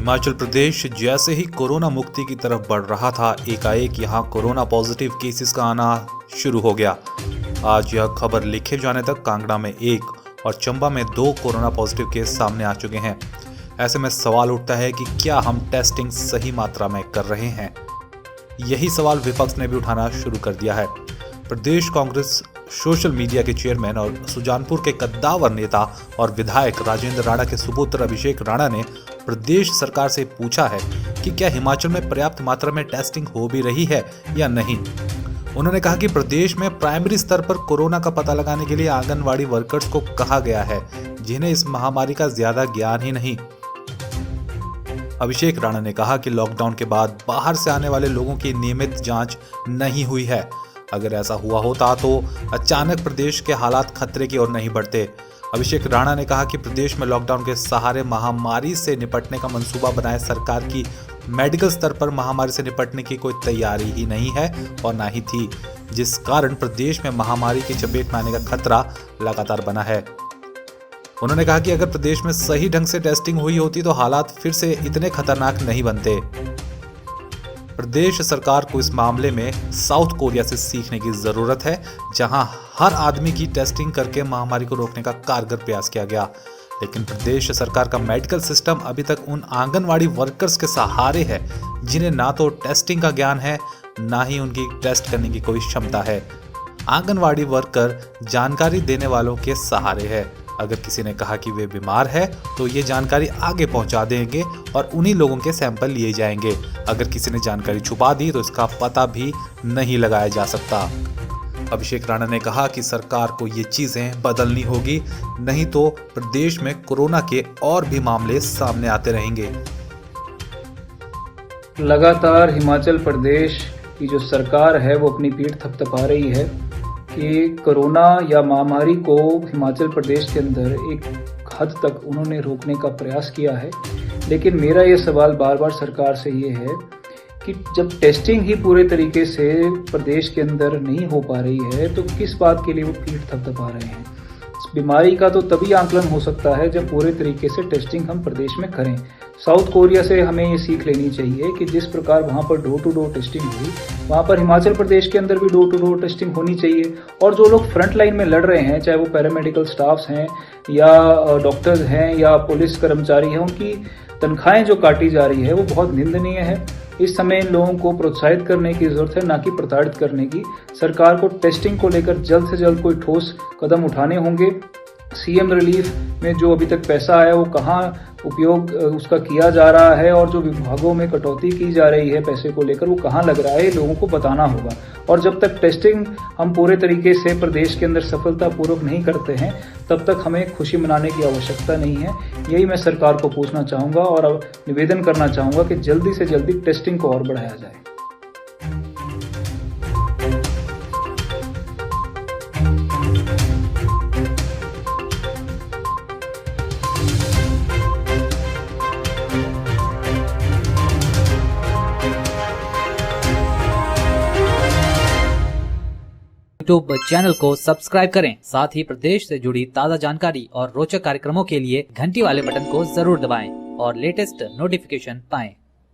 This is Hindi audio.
हिमाचल प्रदेश जैसे ही कोरोना मुक्ति की तरफ बढ़ रहा था, एकाएक यहां कोरोना पॉजिटिव केसेस का आना शुरू हो गया। आज यह खबर लिखे जाने तक कांगड़ा में 1 और चंबा में 2 कोरोना पॉजिटिव केस सामने आ चुके हैं। ऐसे में सवाल उठता है कि क्या हम टेस्टिंग सही मात्रा में कर रहे हैं? यही सवाल विपक्ष ने भी उठाना शुरू कर दिया है। प्रदेश कांग्रेस सोशल मीडिया के चेयरमैन और सुजानपुर के कद्दावर नेता और विधायक राजेंद्र राणा के सुपुत्र अभिषेक राणा ने प्रदेश सरकार से पूछा है कि क्या हिमाचल में पर्याप्त मात्रा में टेस्टिंग हो भी रही है या नहीं। उन्होंने कहा कि प्रदेश में प्राइमरी स्तर पर कोरोना का पता लगाने के लिए आंगनवाड़ी वर्कर्स को कहा गया है, जिन्हें इस महामारी का ज्यादा ज्ञान ही नहीं। अभिषेक राणा ने कहा कि लॉकडाउन के बाद बाहर से आने वाले लोगों की नियमित जांच नहीं हुई है। अगर ऐसा हुआ होता तो अचानक प्रदेश के हालात खतरे की ओर नहीं बढ़ते। अभिषेक राणा ने कहा कि प्रदेश में लॉकडाउन के सहारे महामारी से निपटने का मंसूबा बनाए सरकार की मेडिकल स्तर पर महामारी से निपटने की कोई तैयारी ही नहीं है और ना ही थी, जिस कारण प्रदेश में महामारी की चपेट में आने का खतरा लगातार बना है। उन्होंने कहा कि अगर प्रदेश में सही ढंग से टेस्टिंग हुई होती तो हालात फिर से इतने खतरनाक नहीं बनते। प्रदेश सरकार को इस मामले में साउथ कोरिया से सीखने की जरूरत है, जहां हर आदमी की टेस्टिंग करके महामारी को रोकने का कारगर प्रयास किया गया। लेकिन प्रदेश सरकार का मेडिकल सिस्टम अभी तक उन आंगनवाड़ी वर्कर्स के सहारे है, जिन्हें ना तो टेस्टिंग का ज्ञान है, ना ही उनकी टेस्ट करने की कोई क्षमता है। आंगनवाड़ी वर्कर जानकारी देने वालों के सहारे है। अगर किसी ने कहा कि वे बीमार है तो ये जानकारी आगे पहुंचा देंगे और उन्हीं लोगों के सैंपल लिए जाएंगे। अगर किसी ने जानकारी छुपा दी तो इसका पता भी नहीं लगाया जा सकता। अभिषेक राणा ने कहा कि सरकार को ये चीजें बदलनी होगी, नहीं तो प्रदेश में कोरोना के और भी मामले सामने आते रहेंगे। लगातार हिमाचल प्रदेश की जो सरकार है वो अपनी पीठ थपथपा रही है कि कोरोना या महामारी को हिमाचल प्रदेश के अंदर एक हद तक उन्होंने रोकने का प्रयास किया है। लेकिन मेरा ये सवाल बार बार सरकार से ये है कि जब टेस्टिंग ही पूरे तरीके से प्रदेश के अंदर नहीं हो पा रही है तो किस बात के लिए वो पीठ थपथपा रहे हैं। इस बीमारी का तो तभी आंकलन हो सकता है जब पूरे तरीके से टेस्टिंग हम प्रदेश में करें। साउथ कोरिया से हमें ये सीख लेनी चाहिए कि जिस प्रकार वहाँ पर डोर टू डोर टेस्टिंग हुई, वहाँ पर हिमाचल प्रदेश के अंदर भी डोर टू डोर टेस्टिंग होनी चाहिए। और जो लोग फ्रंट लाइन में लड़ रहे हैं, चाहे वो पैरामेडिकल स्टाफ्स हैं या डॉक्टर्स हैं या पुलिस कर्मचारी हैं, उनकी तनख्वाहें जो काटी जा रही है वो बहुत निंदनीय है। इस समय इन लोगों को प्रोत्साहित करने की जरूरत है, ना कि प्रताड़ित करने की। सरकार को टेस्टिंग को लेकर जल्द से जल्द कोई ठोस कदम उठाने होंगे। सीएम रिलीफ में जो अभी तक पैसा आया वो कहाँ उपयोग उसका किया जा रहा है और जो विभागों में कटौती की जा रही है पैसे को लेकर वो कहाँ लग रहा है, लोगों को बताना होगा। और जब तक टेस्टिंग हम पूरे तरीके से प्रदेश के अंदर सफलतापूर्वक नहीं करते हैं तब तक हमें खुशी मनाने की आवश्यकता नहीं है। यही मैं सरकार को पूछना चाहूँगा और निवेदन करना चाहूँगा कि जल्दी से जल्दी टेस्टिंग को और बढ़ाया जाए। यूट्यूब चैनल को सब्सक्राइब करें, साथ ही प्रदेश से जुड़ी ताज़ा जानकारी और रोचक कार्यक्रमों के लिए घंटी वाले बटन को जरूर दबाएं और लेटेस्ट नोटिफिकेशन पाएं।